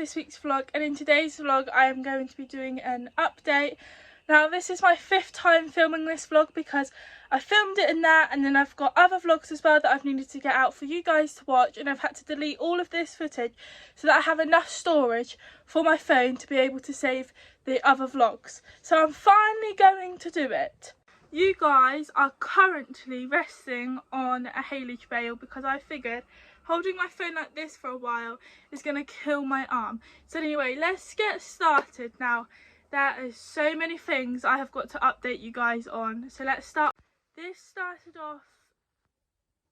this week's vlog, and in today's vlog I am going to be doing an update. Now this is my 5th time filming this vlog because I filmed it in that, and then I've got other vlogs as well that I've needed to get out for you guys to watch, and I've had to delete all of this footage so that I have enough storage for my phone to be able to save the other vlogs. So I'm finally going to do it. You guys are currently resting on a haylage bale because I figured holding my phone like this for a while is going to kill my arm. So anyway, let's get started now. There is so many things I have got to update you guys on. So let's start. This started off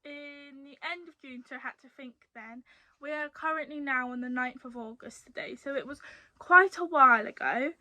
in the end of June, so I had to think then. We are currently now on the 9th of August today, so it was quite a while ago.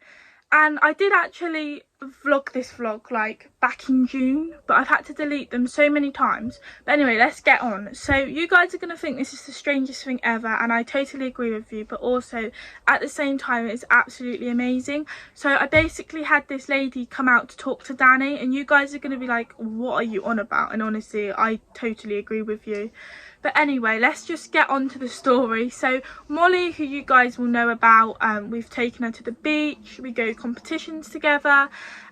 And I did actually vlog this vlog like back in June, but I've had to delete them so many times. But anyway, let's get on. So you guys are going to think this is the strangest thing ever, and I totally agree with you, but also at the same time it's absolutely amazing. So I basically had this lady come out to talk to Danny, and you guys are going to be like, what are you on about? And honestly, I totally agree with you. But anyway, let's just get on to the story. So Molly, who you guys will know about, we've taken her to the beach, we go competitions together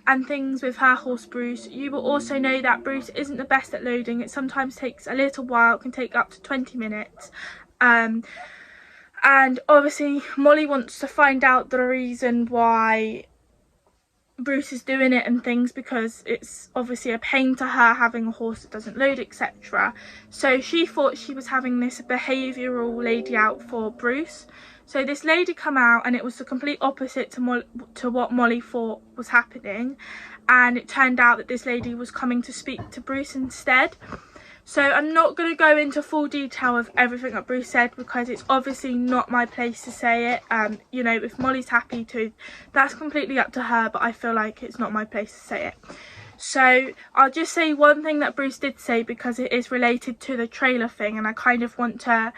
and things with her horse Bruce. You will also know that Bruce isn't the best at loading. It sometimes takes a little while, it can take up to 20 minutes. And obviously Molly wants to find out the reason why Bruce is doing it and things, because it's obviously a pain to her having a horse that doesn't load, etc. So she thought she was having this behavioural lady out for Bruce. So this lady come out, and it was the complete opposite to what Molly thought was happening, and it turned out that this lady was coming to speak to Bruce instead. So I'm not going to go into full detail of everything that Bruce said because it's obviously not my place to say it. You know, if Molly's happy to, that's completely up to her, but I feel like it's not my place to say it. So I'll just say one thing that Bruce did say because it is related to the trailer thing, and I kind of want to,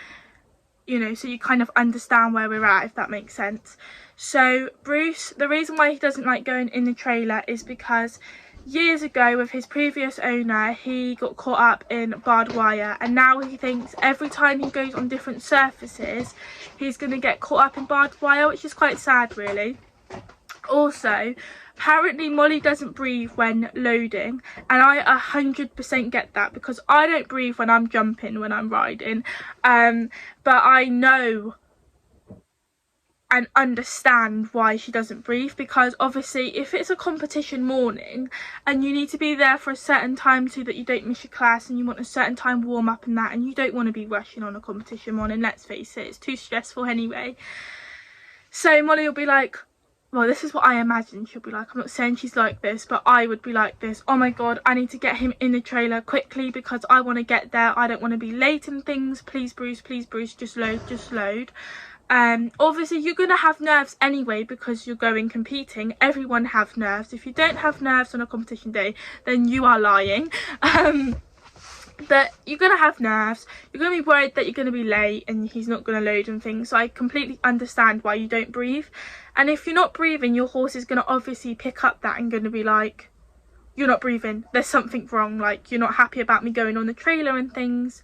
you know, so you kind of understand where we're at, if that makes sense. So Bruce, the reason why he doesn't like going in the trailer is because years ago with his previous owner he got caught up in barbed wire, and now he thinks every time he goes on different surfaces he's going to get caught up in barbed wire, which is quite sad really. Also, apparently Molly doesn't breathe when loading, and I 100% get that because I don't breathe when I'm jumping, when I'm riding, but I know and understand why she doesn't breathe, because obviously if it's a competition morning and you need to be there for a certain time so that you don't miss your class, and you want a certain time warm up and that, and you don't want to be rushing on a competition morning, let's face it, it's too stressful anyway. So Molly will be like, well, this is what I imagine she'll be like. I'm not saying she's like this, but I would be like this. Oh my god, I need to get him in the trailer quickly because I want to get there. I don't want to be late and things. Please Bruce, just load, just load. Obviously you're gonna have nerves anyway because you're going competing. Everyone have nerves. If you don't have nerves on a competition day, then you are lying. But you're gonna have nerves, you're gonna be worried that you're gonna be late and he's not gonna load and things. So I completely understand why you don't breathe, and if you're not breathing, your horse is gonna obviously pick up that and gonna be like, you're not breathing, there's something wrong, like you're not happy about me going on the trailer and things.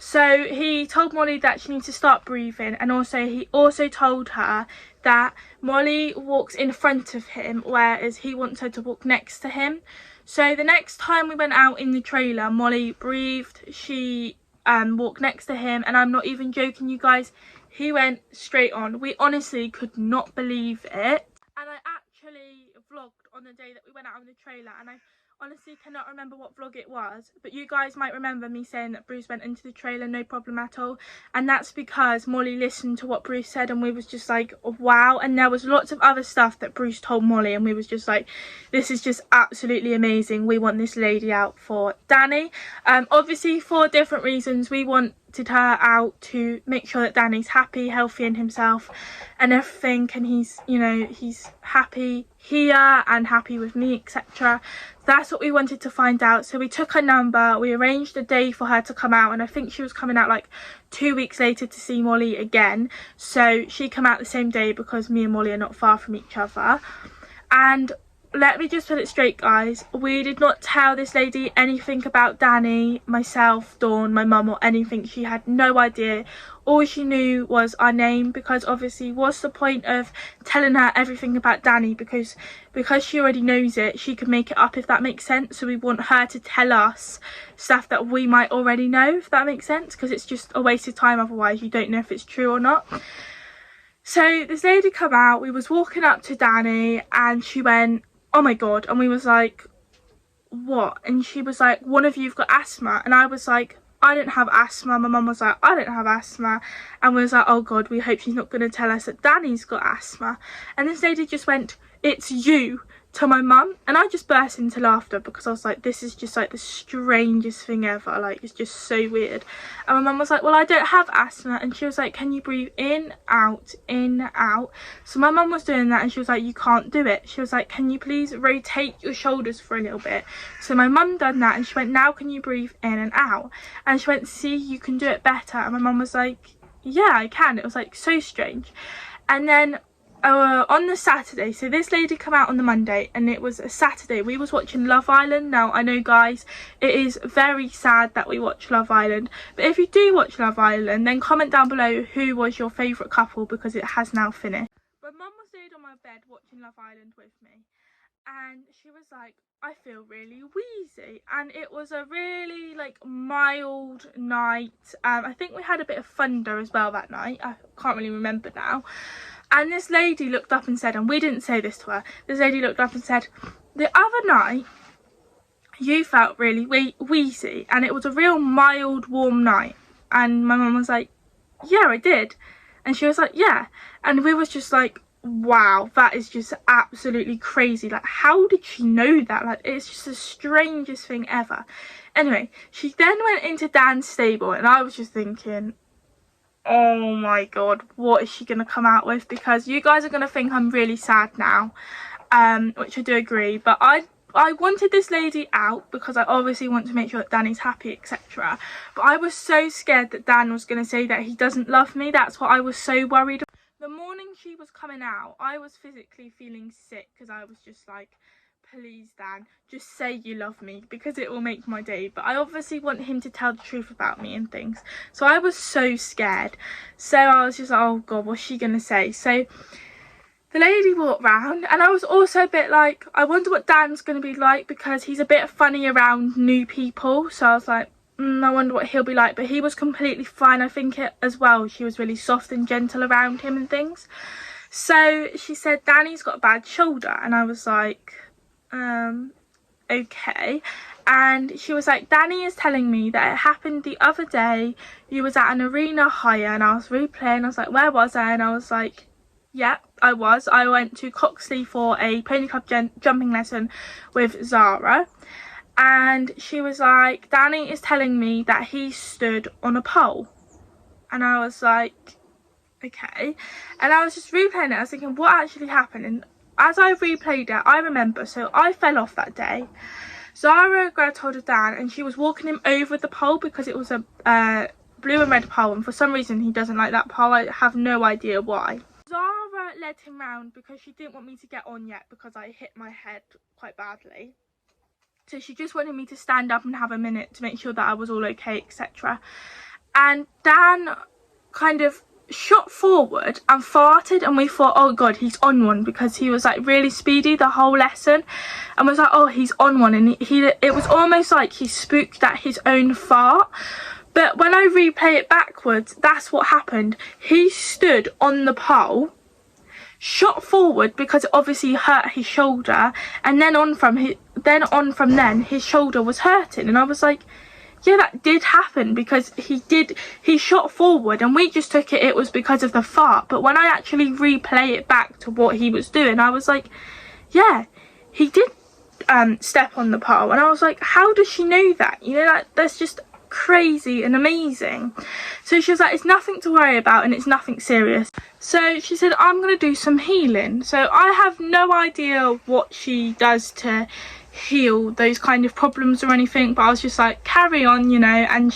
So he told Molly that she needs to start breathing, and also he also told her that Molly walks in front of him whereas he wants her to walk next to him. So the next time we went out in the trailer, Molly breathed, she walked next to him, and I'm not even joking you guys, he went straight on. We honestly could not believe it. And I actually vlogged on the day that we went out in the trailer, and I honestly cannot remember what vlog it was, but you guys might remember me saying that Bruce went into the trailer no problem at all, and that's because Molly listened to what Bruce said, and we was just like, oh, wow. And there was lots of other stuff that Bruce told Molly, and we was just like, this is just absolutely amazing, we want this lady out for Danny. Obviously for different reasons. We wanted her out to make sure that Danny's happy, healthy in himself and everything, and he's, you know, he's happy here and happy with me, etc. That's what we wanted to find out. So we took her number, we arranged a day for her to come out, and I think she was coming out like 2 weeks later to see Molly again. So she came out the same day because me and Molly are not far from each other. And let me just put it straight, guys. We did not tell this lady anything about Danny, myself, Dawn, my mum, or anything. She had no idea. All she knew was our name, because obviously what's the point of telling her everything about Danny, because she already knows it, she could make it up, if that makes sense. So we want her to tell us stuff that we might already know, if that makes sense, because it's just a waste of time otherwise. You don't know if it's true or not. So this lady come out, we was walking up to Danny and she went, "Oh my god," and we was like, "What?" And she was like, "One of you've got asthma," and I was like, "I don't have asthma." My mum was like, "I don't have asthma," and we was like, "Oh god, we hope she's not going to tell us that Danny's got asthma." And this lady just went, "It's you," to my mum, and I just burst into laughter, because I was like, this is just like the strangest thing ever, like it's just so weird. And my mum was like, "Well, I don't have asthma," and she was like, "Can you breathe in, out, in, out?" So my mum was doing that and she was like, "You can't do it." She was like, "Can you please rotate your shoulders for a little bit?" So my mum done that and she went, "Now can you breathe in and out?" And she went, "See, you can do it better." And my mum was like, "Yeah, I can." It was like so strange. And then on the Saturday, so this lady come out on the Monday and it was a Saturday, we was watching Love Island. Now I know, guys, it is very sad that we watch Love Island, but if you do watch Love Island, then comment down below who was your favourite couple, because it has now finished. My mum was laid on my bed watching Love Island with me, and she was like, "I feel really wheezy," and it was a really like mild night. I think we had a bit of thunder as well that night, I can't really remember now. And this lady looked up and said, and we didn't say this to her, this lady looked up and said, "The other night you felt really wheezy and it was a real mild warm night." And my mum was like, "Yeah, I did." And she was like, "Yeah." And we was just like, wow, that is just absolutely crazy. Like, how did she know that? Like, it's just the strangest thing ever. Anyway, she then went into Dan's stable and I was just thinking, oh my god, what is she gonna come out with? Because you guys are gonna think I'm really sad now, which I do agree, but I wanted this lady out because I obviously want to make sure that Danny's happy, etc. But I was so scared that Dan was gonna say that he doesn't love me. That's what I was so worried about. The morning she was coming out, I was physically feeling sick, because I was just like, please Dan, just say you love me, because it will make my day. But I obviously want him to tell the truth about me and things, so I was so scared. So I was just like, oh god, what's she gonna say? So the lady walked round and I was also a bit like, I wonder what Dan's gonna be like, because he's a bit funny around new people. So I was like, I wonder what he'll be like. But he was completely fine. I think as well, she was really soft and gentle around him and things. So she said, "Danny's got a bad shoulder," and I was like, okay. And she was like, "Danny is telling me that it happened the other day. You was at an arena hire," and I was replaying. I was like, "Where was I?" And I was like, yeah, I was. I went to Coxley for a pony club jumping lesson with Zara. And she was like, "Danny is telling me that he stood on a pole." And I was like, okay. And I was just replaying it. I was thinking, what actually happened? And as I replayed it, I remember, so I fell off that day. Zara grabbed hold of Dan and she was walking him over the pole, because it was a blue and red pole, and for some reason he doesn't like that pole. I have no idea why. Zara led him round because she didn't want me to get on yet, because I hit my head quite badly. So she just wanted me to stand up and have a minute to make sure that I was all okay, etc. And Dan kind of shot forward and farted, and we thought, oh god, he's on one, because he was like really speedy the whole lesson, and was like, oh, he's on one. And it was almost like he spooked at his own fart. But when I replay it backwards, that's what happened. He stood on the pole, shot forward because it obviously hurt his shoulder, and then on from then his shoulder was hurting. And I was like, yeah, that did happen, because he shot forward and we just took it was because of the fart. But when I actually replay it back to what he was doing, I was like, yeah, he did step on the pole. And I was like, how does she know that? You know, that's just crazy and amazing. So she was like, it's nothing to worry about and it's nothing serious. So she said, I'm going to do some healing. So I have no idea what she does to heal those kind of problems or anything, but I was just like, carry on, you know. And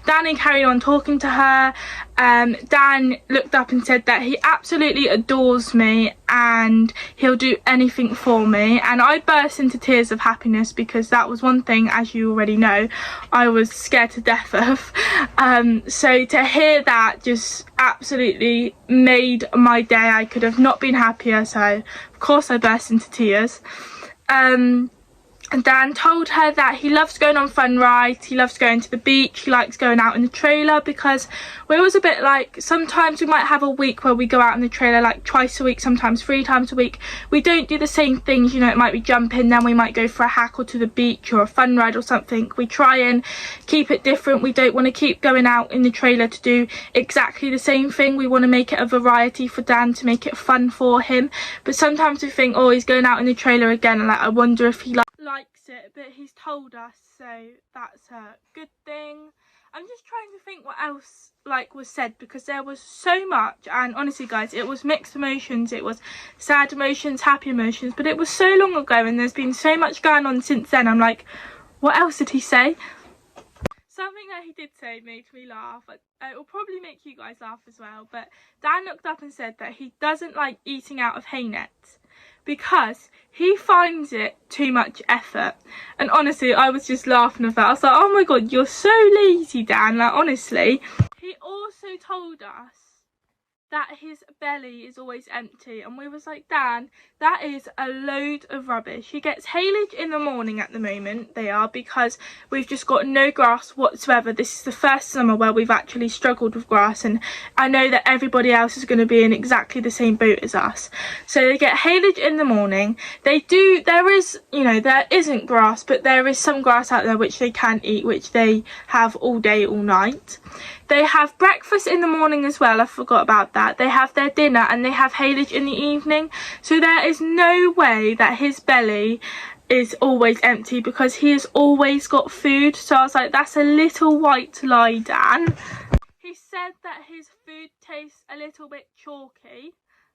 Danny carried on talking to her. Dan looked up and said that he absolutely adores me and he'll do anything for me, and I burst into tears of happiness because that was one thing, as you already know, I was scared to death of. So to hear that just absolutely made my day. I could have not been happier, so of course I burst into tears. And Dan told her that he loves going on fun rides, he loves going to the beach, he likes going out in the trailer, because we was a bit like, sometimes we might have a week where we go out in the trailer like twice a week, sometimes 3 times a week. We don't do the same things, you know. It might be jumping, then we might go for a hack or to the beach or a fun ride or something. We try and keep it different. We don't want to keep going out in the trailer to do exactly the same thing. We want to make it a variety for Dan, to make it fun for him. But sometimes we think, oh, he's going out in the trailer again, and like, I wonder if he likes it, but he's told us, so that's a good thing. I'm just trying to think what else like was said, because there was so much, and honestly guys, it was mixed emotions. It was sad emotions, happy emotions, but it was so long ago and there's been so much going on since then. I'm like, what else did he say? Something that he did say made me laugh. It will probably make you guys laugh as well, but Dan looked up and said that he doesn't like eating out of hay nets because he finds it too much effort. And honestly, I was just laughing at that. I was like, oh my god, you're so lazy, Dan, like honestly. He also told us that his belly is always empty, and we was like, Dan, that is a load of rubbish. He gets haylage in the morning at the moment, they are, because we've just got no grass whatsoever. This is the first summer where we've actually struggled with grass, and I know that everybody else is going to be in exactly the same boat as us. So they get haylage in the morning. There is, you know, there isn't grass, but there is some grass out there which they can eat, which they have all day, all night. They have breakfast in the morning as well, I forgot about that. They have their dinner and they have haylage in the evening. So there is no way that his belly is always empty, because he has always got food. So I was like, that's a little white lie, Dan. He said that his food tastes a little bit chalky.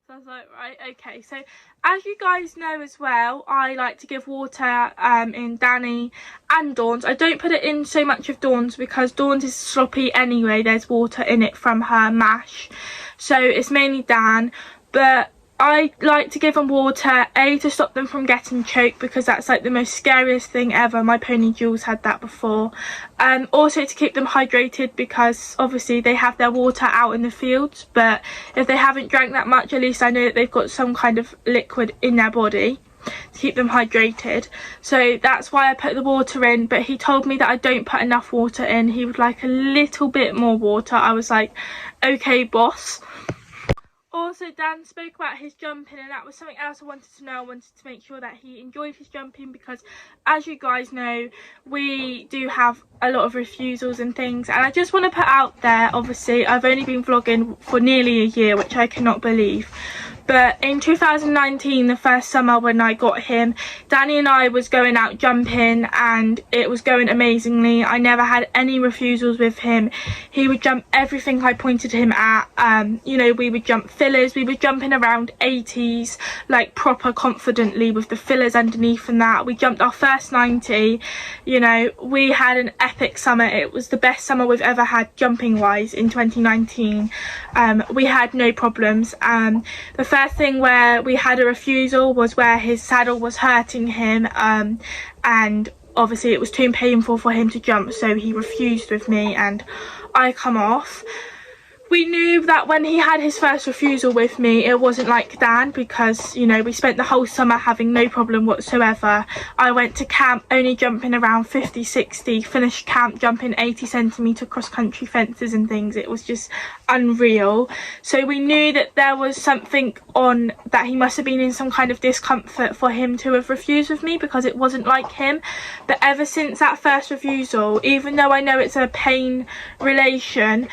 So I was like, right, okay. So as you guys know as well, I like to give water in Danny and Dawn's. I don't put it in so much of Dawn's because Dawn's is sloppy anyway. There's water in it from her mash. So it's mainly Dan. But I like to give them water, A, to stop them from getting choked, because that's like the most scariest thing ever. My pony Jules had that before. Also to keep them hydrated, because obviously they have their water out in the fields, but if they haven't drank that much, at least I know that they've got some kind of liquid in their body to keep them hydrated. So that's why I put the water in, but he told me that I don't put enough water in. He would like a little bit more water. I was like, okay boss. Also, Dan spoke about his jumping, and that was something else I wanted to know. I wanted to make sure that he enjoyed his jumping, because as you guys know, we do have a lot of refusals and things. And I just want to put out there, obviously I've only been vlogging for nearly a year, which I cannot believe. But in 2019, the first summer when I got him, Danny and I was going out jumping and it was going amazingly. I never had any refusals with him. He would jump everything I pointed him at. You know, we would jump fillers. We were jumping around 80s, like proper confidently with the fillers underneath and that. We jumped our first 90. You know, we had an epic summer. It was the best summer we've ever had jumping wise in 2019. We had no problems. The first thing where we had a refusal was where his saddle was hurting him, and obviously it was too painful for him to jump, so he refused with me and I come off. We knew that when he had his first refusal with me, it wasn't like Dan, because, you know, we spent the whole summer having no problem whatsoever. I went to camp only jumping around 50, 60, finished camp jumping 80 centimetre cross-country fences and things. It was just unreal. So we knew that there was something on, that he must have been in some kind of discomfort for him to have refused with me, because it wasn't like him. But ever since that first refusal, even though I know it's a pain relation,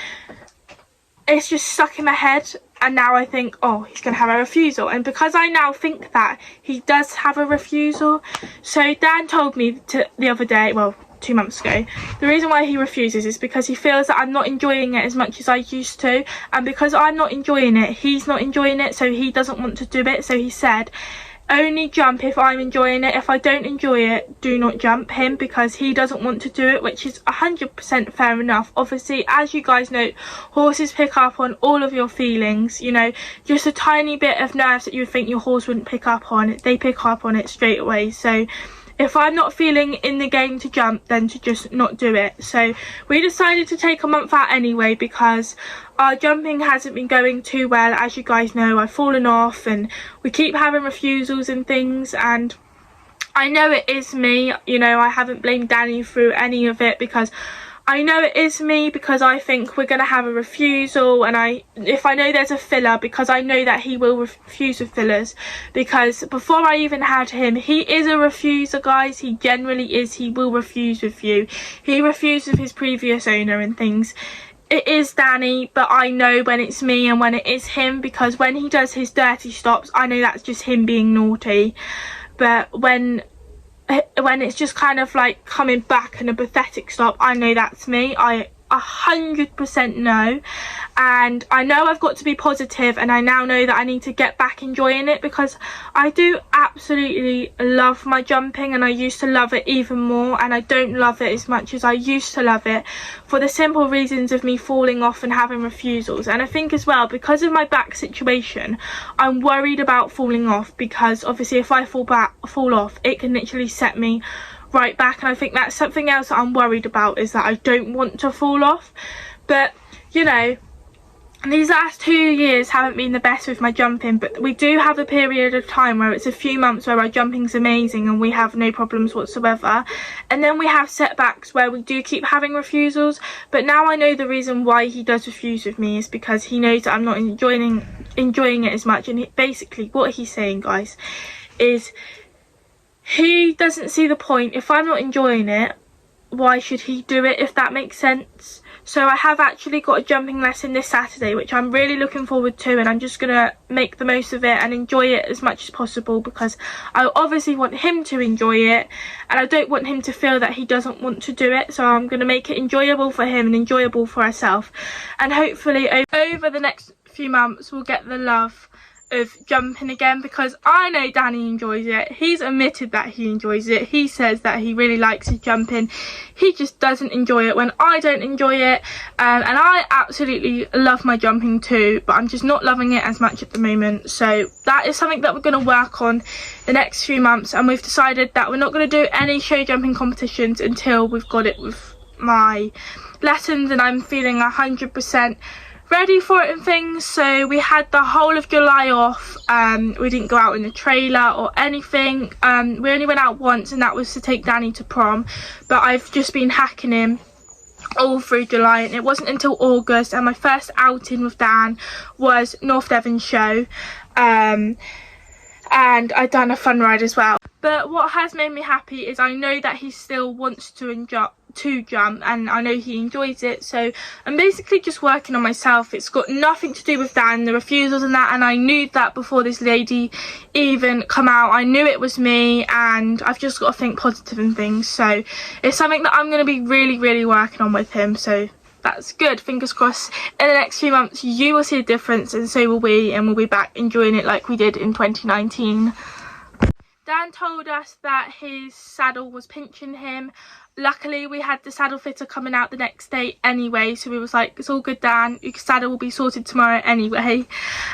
it's just stuck in my head, and now I think, oh, he's going to have a refusal. And because I now think that he does have a refusal, so Dan told me the other day, well, 2 months ago, the reason why he refuses is because he feels that I'm not enjoying it as much as I used to, and because I'm not enjoying it, he's not enjoying it, so he doesn't want to do it. So he said, only jump if I'm enjoying it. If I don't enjoy it, do not jump him, because he doesn't want to do it, which is 100% fair enough. Obviously, as you guys know, horses pick up on all of your feelings, you know, just a tiny bit of nerves that you would think your horse wouldn't pick up on, they pick up on it straight away. So if I'm not feeling in the game to jump, then to just not do it. So we decided to take a month out anyway, because our jumping hasn't been going too well. As you guys know, I've fallen off and we keep having refusals and things, and I know it is me, you know, I haven't blamed Danny through any of it, because I know it is me, because I think we're going to have a refusal, and if I know there's a filler, because I know that he will refuse with fillers, because before I even had him, he is a refuser, guys. He generally is. He will refuse with you. He refused with his previous owner and things. It is Danny, but I know when it's me and when it is him, because when he does his dirty stops, I know that's just him being naughty. But when it's just kind of like coming back and a pathetic stop, I know that's me. I 100% know, and I know I've got to be positive, and I now know that I need to get back enjoying it, because I do absolutely love my jumping, and I used to love it even more, and I don't love it as much as I used to love it, for the simple reasons of me falling off and having refusals. And I think as well, because of my back situation, I'm worried about falling off, because obviously if I fall off, it can literally set me right back, and I think that's something else that I'm worried about, is that I don't want to fall off. But you know, these last 2 years haven't been the best with my jumping, but we do have a period of time where it's a few months where our jumping's amazing and we have no problems whatsoever, and then we have setbacks where we do keep having refusals. But now I know the reason why he does refuse with me is because he knows that I'm not enjoying it as much. And basically what he's saying, guys, is he doesn't see the point. If I'm not enjoying it, why should he do it, if that makes sense? So I have actually got a jumping lesson this Saturday, which I'm really looking forward to, and I'm just going to make the most of it and enjoy it as much as possible, because I obviously want him to enjoy it, and I don't want him to feel that he doesn't want to do it. So I'm going to make it enjoyable for him and enjoyable for ourselves, and hopefully over the next few months we'll get the love of jumping again, because I know Danny enjoys it. He's admitted that he enjoys it. He says that he really likes his jumping. He just doesn't enjoy it when I don't enjoy it, and I absolutely love my jumping too, but I'm just not loving it as much at the moment. So that is something that we're going to work on the next few months, and we've decided that we're not going to do any show jumping competitions until we've got it with my lessons and I'm feeling 100% ready for it and things. So we had the whole of July off. We didn't go out in the trailer or anything. We only went out once, and that was to take Danny to prom, but I've just been hacking him all through July, and it wasn't until August, and my first outing with Dan was North Devon show, and I'd done a fun ride as well. But what has made me happy is I know that he still wants to jump, and I know he enjoys it. So I'm basically just working on myself. It's got nothing to do with Dan, the refusals and that, and I knew that before this lady even come out. I knew it was me, and I've just got to think positive and things. So it's something that I'm going to be really working on with him, so that's good. Fingers crossed in the next few months you will see a difference, and so will we, and we'll be back enjoying it like we did in 2019. Dan told us that his saddle was pinching him. Luckily we had the saddle fitter coming out the next day anyway, so we was like, it's all good Dan, your saddle will be sorted tomorrow anyway.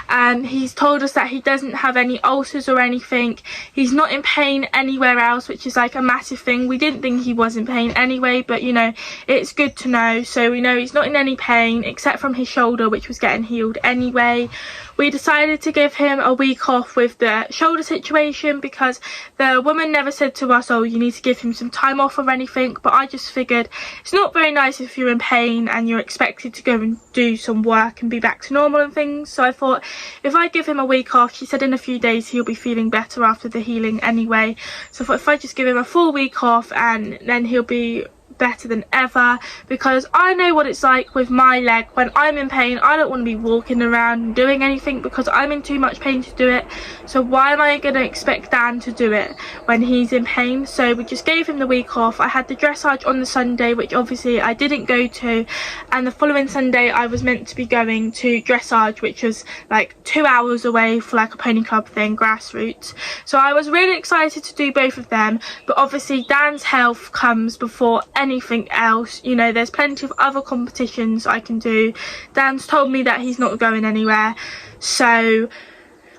And he's told us that he doesn't have any ulcers or anything. He's not in pain anywhere else, which is like a massive thing. We didn't think he was in pain anyway, but you know, it's good to know. So we know he's not in any pain except from his shoulder, which was getting healed anyway. We decided to give him a week off with the shoulder situation, because the woman never said to us, oh, you need to give him some time off or anything. But I just figured it's not very nice if you're in pain and you're expected to go and do some work and be back to normal and things. So I thought if I give him a week off, she said in a few days he'll be feeling better after the healing anyway. So I thought if I just give him a full week off, and then he'll be better than ever, because I know what it's like with my leg. When I'm in pain, I don't want to be walking around and doing anything because I'm in too much pain to do it. So why am I going to expect Dan to do it when he's in pain? So we just gave him the week off. I had the dressage on the Sunday, which obviously I didn't go to, and the following Sunday I was meant to be going to dressage, which was like 2 hours away for like a pony club thing, grassroots. So I was really excited to do both of them, but obviously Dan's health comes before anything else. You know, there's plenty of other competitions I can do. Dan's told me that he's not going anywhere, so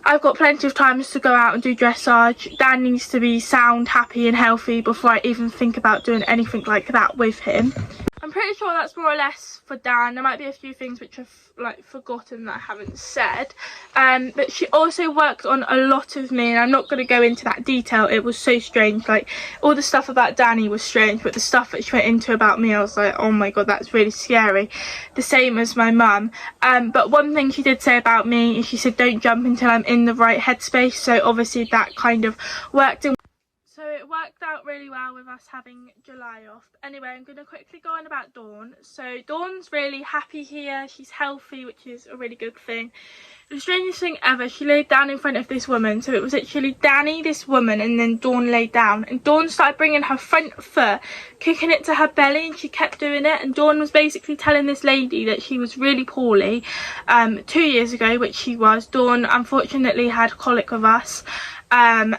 I've got plenty of times to go out and do dressage. Dan needs to be sound, happy and healthy before I even think about doing anything like that with him. I'm pretty sure that's more or less for Dan. There might be a few things which I've like forgotten that I haven't said, but she also worked on a lot of me, and I'm not going to go into that detail. It was so strange. Like, all the stuff about Danny was strange, but the stuff that she went into about me, I was like, oh my god, that's really scary. The same as my mum. But one thing she did say about me is she said don't jump until I'm in the right headspace, so obviously that kind of worked in. So it worked out really well with us having July off. Anyway, I'm going to quickly go on about Dawn. So Dawn's really happy here. She's healthy, which is a really good thing. The strangest thing ever, she laid down in front of this woman. So it was actually Danny, this woman, and then Dawn laid down. And Dawn started bringing her front foot, kicking it to her belly, and she kept doing it. And Dawn was basically telling this lady that she was really poorly 2 years ago, which she was. Dawn unfortunately had colic with us. And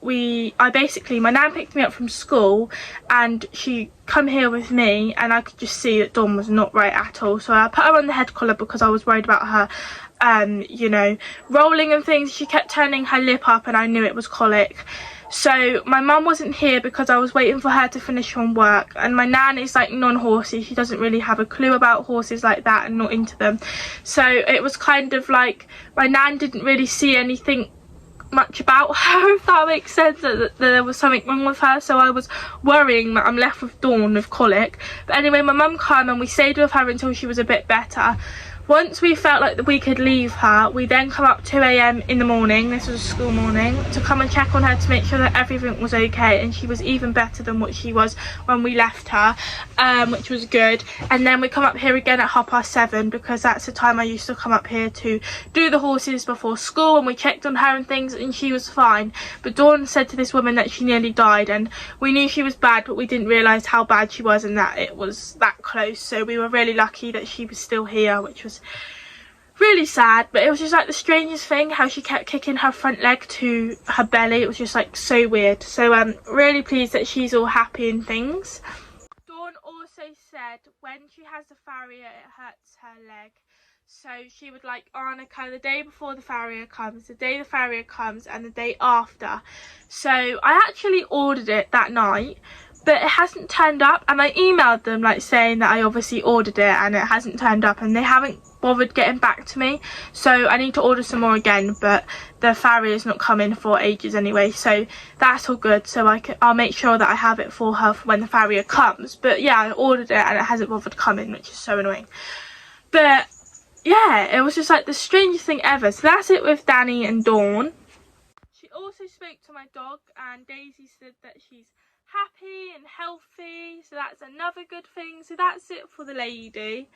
my nan picked me up from school, and she come here with me, and I could just see that Dawn was not right at all. So I put her on the head collar because I was worried about her you know, rolling and things. She kept turning her lip up, and I knew it was colic. So my mum wasn't here because I was waiting for her to finish from work, and my nan is like non-horsey. She doesn't really have a clue about horses like that and not into them. So it was kind of like my nan didn't really see anything much about her, if that makes sense, that there was something wrong with her. So I was worrying that I'm left with Dawn with colic. But anyway, my mum came and we stayed with her until she was a bit better. Once we felt like that we could leave her, we then come up 2 AM in the morning, this was a school morning, to come and check on her to make sure that everything was okay, and she was even better than what she was when we left her, which was good. And then we come up here again at 7:30 because that's the time I used to come up here to do the horses before school, and we checked on her and things, and she was fine. But Dawn said to this woman that she nearly died, and we knew she was bad, but we didn't realise how bad she was and that it was that close. So we were really lucky that she was still here, which was really sad. But it was just like the strangest thing how she kept kicking her front leg to her belly. It was just like so weird. So I'm really pleased that she's all happy and things. Dawn also said when she has the farrier it hurts her leg, so she would like arnica the day before the farrier comes, the day the farrier comes, and the day after. So I actually ordered it that night, but it hasn't turned up, and I emailed them like saying that I obviously ordered it and it hasn't turned up, and they haven't bothered getting back to me. So I need to order some more again, but the farrier's not coming for ages anyway, so that's all good. So I'll make sure that I have it for her for when the farrier comes. But yeah, I ordered it and it hasn't bothered coming, which is so annoying. But yeah, it was just like the strangest thing ever. So that's it with Danny and Dawn. She also spoke to my dog, and Daisy said that she's happy and healthy, so that's another good thing. So that's it for the lady.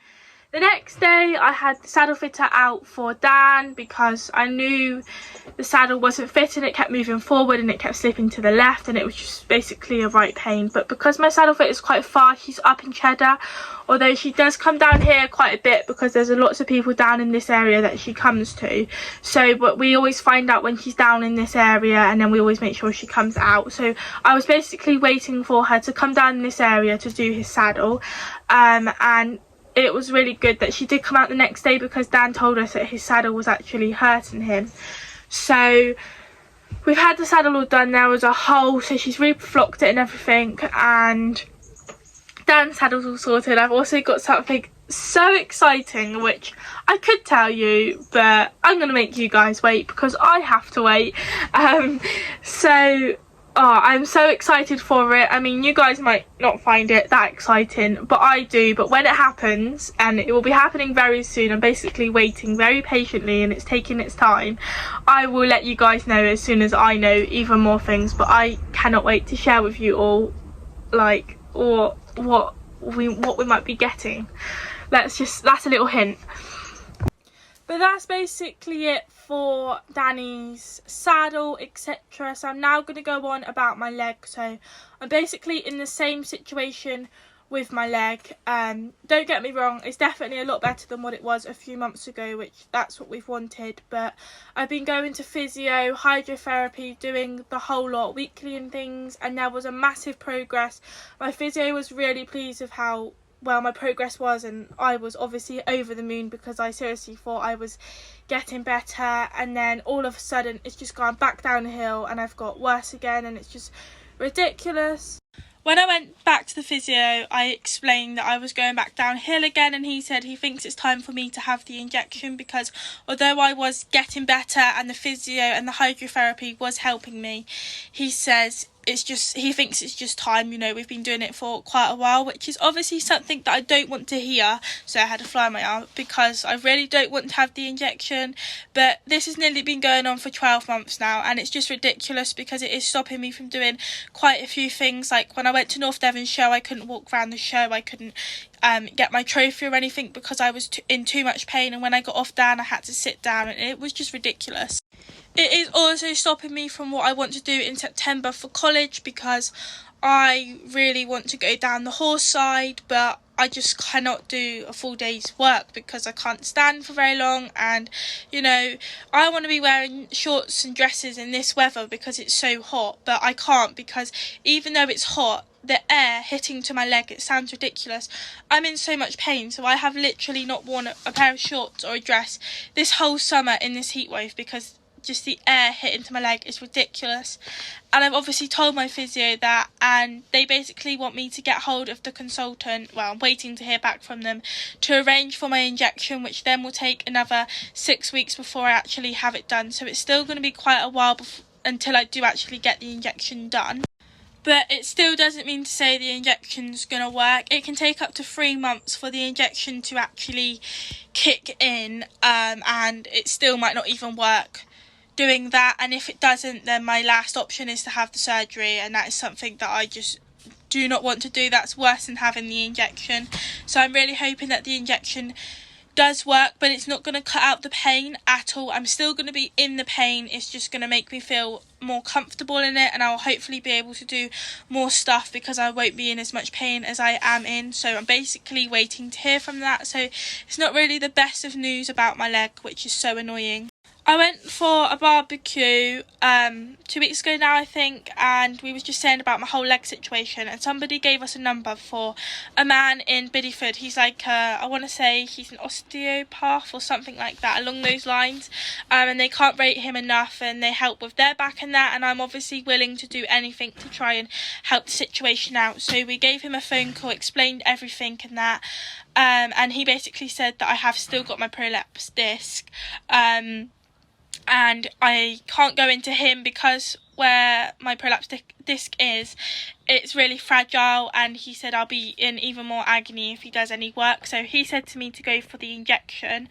The next day I had the saddle fitter out for Dan because I knew the saddle wasn't fitting. It kept moving forward and it kept slipping to the left, and it was just basically a right pain. But because my saddle fit is quite far, she's up in Cheddar, although she does come down here quite a bit because there's lots of people down in this area that she comes to. So but we always find out when she's down in this area, and then we always make sure she comes out. So I was basically waiting for her to come down in this area to do his saddle, and it was really good that she did come out the next day because Dan told us that his saddle was actually hurting him. So we've had the saddle all done now as a whole, so she's reflocked it and everything, and Dan's saddle's all sorted. I've also got something so exciting which I could tell you, but I'm gonna make you guys wait because I have to wait. I'm so excited for it. I mean, you guys might not find it that exciting, but I do. But when it happens, and it will be happening very soon, I'm basically waiting very patiently and it's taking its time, I will let you guys know as soon as I know even more things. But I cannot wait to share with you all like or what we might be getting. That's a little hint. But that's basically it for Danny's saddle, etc. So I'm now going to go on about my leg. So I'm basically in the same situation with my leg. Don't get me wrong, it's definitely a lot better than what it was a few months ago, which that's what we've wanted. But I've been going to physio, hydrotherapy, doing the whole lot weekly and things, and there was a massive progress. My physio was really pleased with how well my progress was, and I was obviously over the moon because I seriously thought I was getting better, and then all of a sudden it's just gone back downhill and I've got worse again, and it's just ridiculous. When I went back to the physio, I explained that I was going back downhill again, and he said he thinks it's time for me to have the injection because although I was getting better and the physio and the hydrotherapy was helping me, he says he thinks it's just time. You know, we've been doing it for quite a while, which is obviously something that I don't want to hear, so I had a fly on my arm because I really don't want to have the injection. But this has nearly been going on for 12 months now, and it's just ridiculous because it is stopping me from doing quite a few things. Like when I went to North Devon show, I couldn't walk around the show, I couldn't get my trophy or anything because I was in too much pain, and when I got off down I had to sit down, and it was just ridiculous. It is also stopping me from what I want to do in September for college because I really want to go down the horse side, but I just cannot do a full day's work because I can't stand for very long, and you know, I want to be wearing shorts and dresses in this weather because it's so hot, but I can't because even though it's hot, the air hitting to my leg, it sounds ridiculous, I'm in so much pain, so I have literally not worn a pair of shorts or a dress this whole summer in this heat wave because just the air hitting to my leg is ridiculous. And I've obviously told my physio that, and they basically want me to get hold of the consultant, well, I'm waiting to hear back from them, to arrange for my injection, which then will take another 6 weeks before I actually have it done. So it's still going to be quite a while until I do actually get the injection done. But it still doesn't mean to say the injection's going to work. It can take up to 3 months for the injection to actually kick in, and it still might not even work doing that. And if it doesn't, then my last option is to have the surgery, and that is something that I just do not want to do. That's worse than having the injection. So I'm really hoping that the injection does work, but it's not going to cut out the pain at all. I'm still going to be in the pain. It's just going to make me feel more comfortable in it, and I'll hopefully be able to do more stuff because I won't be in as much pain as I am in. So I'm basically waiting to hear from that. So it's not really the best of news about my leg, which is so annoying. I went for a barbecue 2 weeks ago now, I think, and we was just saying about my whole leg situation, and somebody gave us a number for a man in Bideford. He's like, I want to say he's an osteopath or something like that, along those lines, and they can't rate him enough, and they help with their back and that, and I'm obviously willing to do anything to try and help the situation out. So we gave him a phone call, explained everything and that, and he basically said that I have still got my prolapse disc, and I can't go into him because where my prolapse disc is, it's really fragile, and he said I'll be in even more agony if he does any work. So he said to me to go for the injection,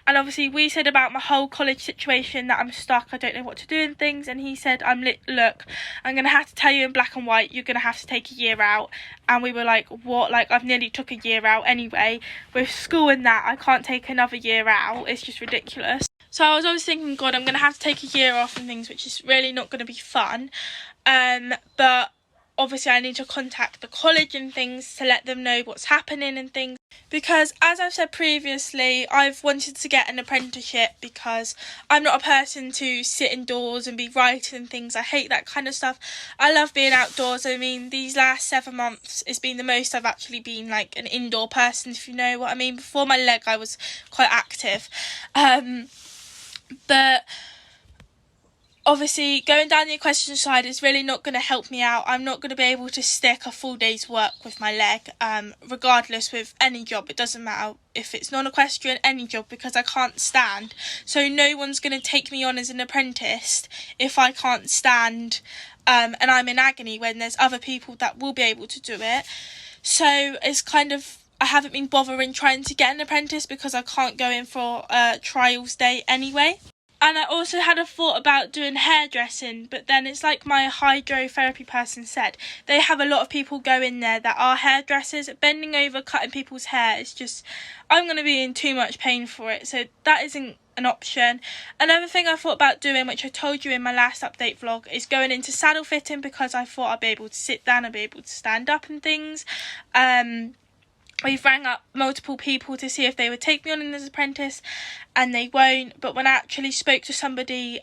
and obviously we said about my whole college situation that I'm stuck, I don't know what to do and things, and he said look, I'm going to have to tell you in black and white, you're going to have to take a year out. And we were like, what? Like, I've nearly took a year out anyway. With school and that, I can't take another year out. It's just ridiculous. So I was always thinking, God, I'm going to have to take a year off and things, which is really not going to be fun. But obviously I need to contact the college and things to let them know what's happening and things. Because as I've said previously, I've wanted to get an apprenticeship because I'm not a person to sit indoors and be writing and things. I hate that kind of stuff. I love being outdoors. I mean, these last 7 months has been the most I've actually been like an indoor person, if you know what I mean. Before my leg, I was quite active. But obviously going down the equestrian side is really not going to help me out. I'm not going to be able to stick a full day's work with my leg, regardless with any job. It doesn't matter if it's non-equestrian, any job, because I can't stand. So no one's going to take me on as an apprentice if I can't stand, and I'm in agony, when there's other people that will be able to do it. So it's kind of, I haven't been bothering trying to get an apprentice because I can't go in for a trials day anyway. And I also had a thought about doing hairdressing, but then it's like my hydrotherapy person said, they have a lot of people go in there that are hairdressers. Bending over, cutting people's hair is just, I'm going to be in too much pain for it, so that isn't an option. Another thing I thought about doing, which I told you in my last update vlog, is going into saddle fitting, because I thought I'd be able to sit down and be able to stand up and things. We've rang up multiple people to see if they would take me on as an apprentice, and they won't. But when I actually spoke to somebody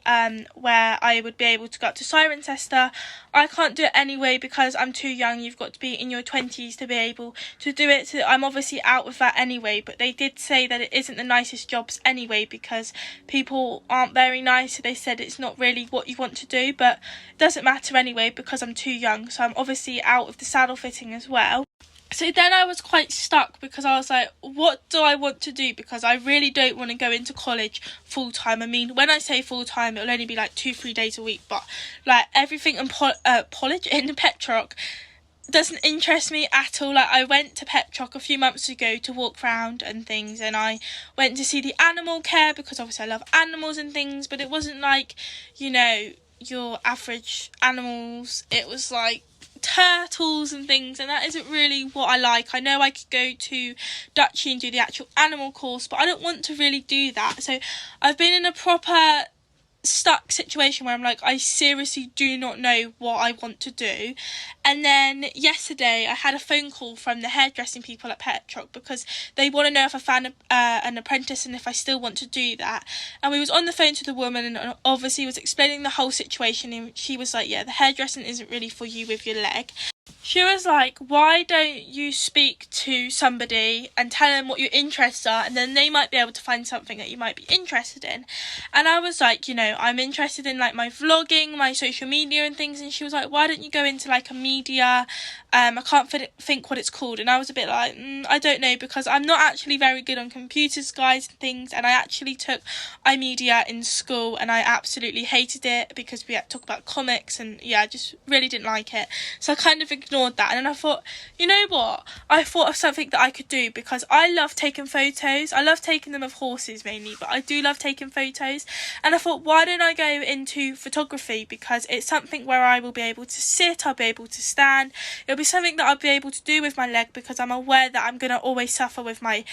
where I would be able to go up to Cirencester, I can't do it anyway because I'm too young. You've got to be in your 20s to be able to do it. So I'm obviously out with that anyway. But they did say that it isn't the nicest jobs anyway, because people aren't very nice. So they said it's not really what you want to do, but it doesn't matter anyway because I'm too young. So I'm obviously out of the saddle fitting as well. So then I was quite stuck, because I was like, what do I want to do? Because I really don't want to go into college full time. I mean, when I say full time, it'll only be like 2-3 days a week, but like everything in college in Petrock doesn't interest me at all. Like, I went to Petrock a few months ago to walk around and things, and I went to see the animal care because obviously I love animals and things, but it wasn't like, you know, your average animals. It was like turtles and things, and that isn't really what I like. I know I could go to Dutchy and do the actual animal course, but I don't want to really do that. So I've been in a proper stuck situation where I'm like, I seriously do not know what I want to do. And then yesterday I had a phone call from the hairdressing people at Petrock, because they want to know if I found an apprentice and if I still want to do that. And we was on the phone to the woman, and obviously was explaining the whole situation, and she was like, yeah, the hairdressing isn't really for you with your leg. She was like, why don't you speak to somebody and tell them what your interests are, and then they might be able to find something that you might be interested in. And I was like, you know, I'm interested in like my vlogging, my social media and things. And she was like, why don't you go into like a media, I can't think what it's called. And I was a bit like, I don't know, because I'm not actually very good on computers, guys, and things. And I actually took iMedia in school, and I absolutely hated it because we had to talk about comics, and yeah, I just really didn't like it. So I kind of ignored that. And then I thought, you know what, I thought of something that I could do, because I love taking photos. I love taking them of horses mainly, but I do love taking photos. And I thought, why don't I go into photography, because it's something where I will be able to sit, I'll be able to stand, it'll be something that I'll be able to do with my leg, because I'm aware that I'm going to always suffer with my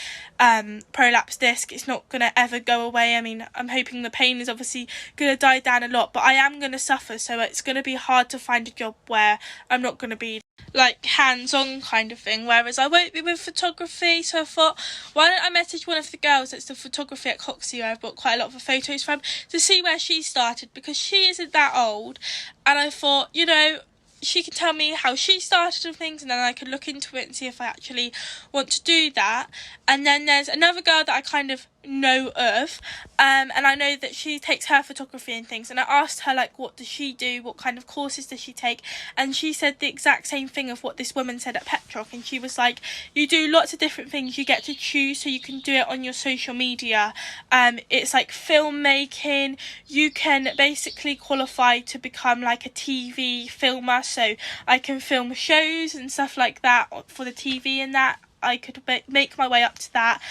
prolapse disc. It's not going to ever go away. I mean, I'm hoping the pain is obviously going to die down a lot, but I am going to suffer, so it's going to be hard to find a job where I'm not going to be like hands-on kind of thing, whereas I won't be with photography. So I thought, why don't I message one of the girls that's the photography at Coxie, where I've got quite a lot of photos from, to see where she started, because she isn't that old. And I thought, you know, she can tell me how she started and things, and then I could look into it and see if I actually want to do that. And then there's another girl that I kind of know of, and I know that she takes her photography and things, and I asked her, like, what does she do, what kind of courses does she take, and she said the exact same thing of what this woman said at Petrock. And she was like, you do lots of different things, you get to choose, so you can do it on your social media. It's like filmmaking, you can basically qualify to become like a TV filmer, so I can film shows and stuff like that for the TV and that. I could make my way up to that.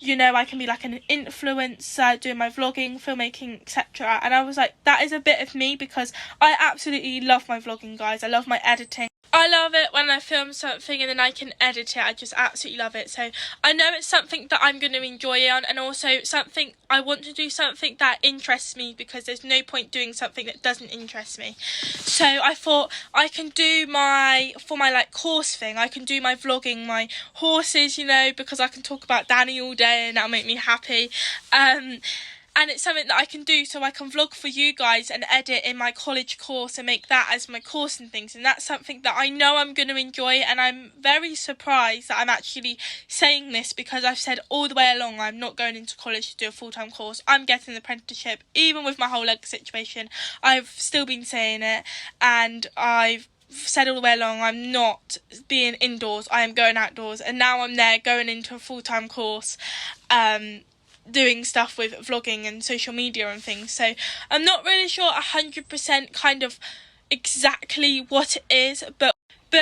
You know, I can be like an influencer, doing my vlogging, filmmaking, etc. And I was like, that is a bit of me, because I absolutely love my vlogging, guys. I love my editing. I love it when I film something and then I can edit it. I just absolutely love it. So I know it's something that I'm going to enjoy on, and also something I want to do, something that interests me, because there's no point doing something that doesn't interest me. So I thought I can do for my like course thing, I can do my vlogging, my horses, you know, because I can talk about Danny all day and that'll make me happy. And it's something that I can do, so I can vlog for you guys and edit in my college course and make that as my course and things. And that's something that I know I'm going to enjoy, and I'm very surprised that I'm actually saying this, because I've said all the way along I'm not going into college to do a full-time course. I'm getting an apprenticeship. Even with my whole leg situation, I've still been saying it, and I've said all the way along I'm not being indoors, I am going outdoors. And now I'm there going into a full-time course, doing stuff with vlogging and social media and things. So I'm not really sure 100% kind of exactly what it is, but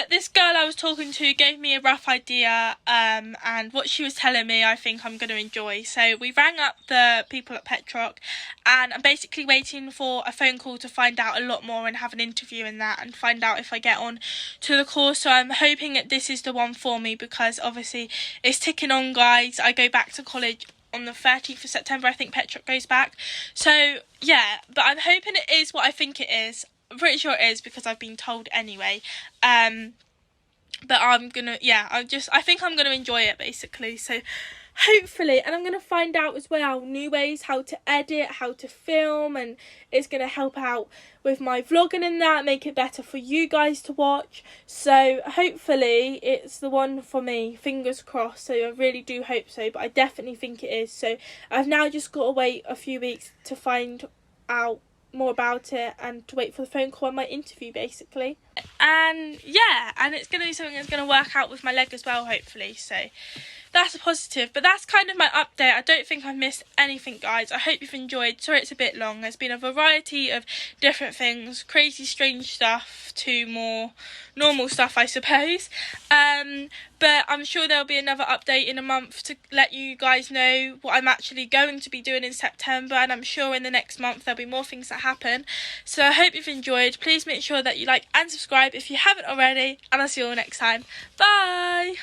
this girl I was talking to gave me a rough idea, and what she was telling me I think I'm going to enjoy. So we rang up the people at Petrock, and I'm basically waiting for a phone call to find out a lot more and have an interview in that and find out if I get on to the course. So I'm hoping that this is the one for me, because obviously it's ticking on, guys. I go back to college on the 30th of September, I think Petrock goes back. So yeah, but I'm hoping it is what I think it is. I'm pretty sure it is because I've been told anyway. But I'm gonna, yeah, I think I'm gonna enjoy it basically. So hopefully, and I'm gonna find out as well new ways how to edit, how to film, and it's gonna help out with my vlogging and that, make it better for you guys to watch. So hopefully it's the one for me, fingers crossed. So I really do hope so, but I definitely think it is. So I've now just got to wait a few weeks to find out more about it and to wait for the phone call and my interview basically. And yeah, and it's going to be something that's going to work out with my leg as well, hopefully. So that's a positive. But that's kind of my update. I don't think I've missed anything, guys. I hope you've enjoyed. Sorry it's a bit long. There's been a variety of different things, crazy strange stuff to more normal stuff, I suppose. But I'm sure there'll be another update in a month to let you guys know what I'm actually going to be doing in September, and I'm sure in the next month there'll be more things that happen. So I hope you've enjoyed. Please make sure that you like and subscribe if you haven't already, and I'll see you all next time. Bye!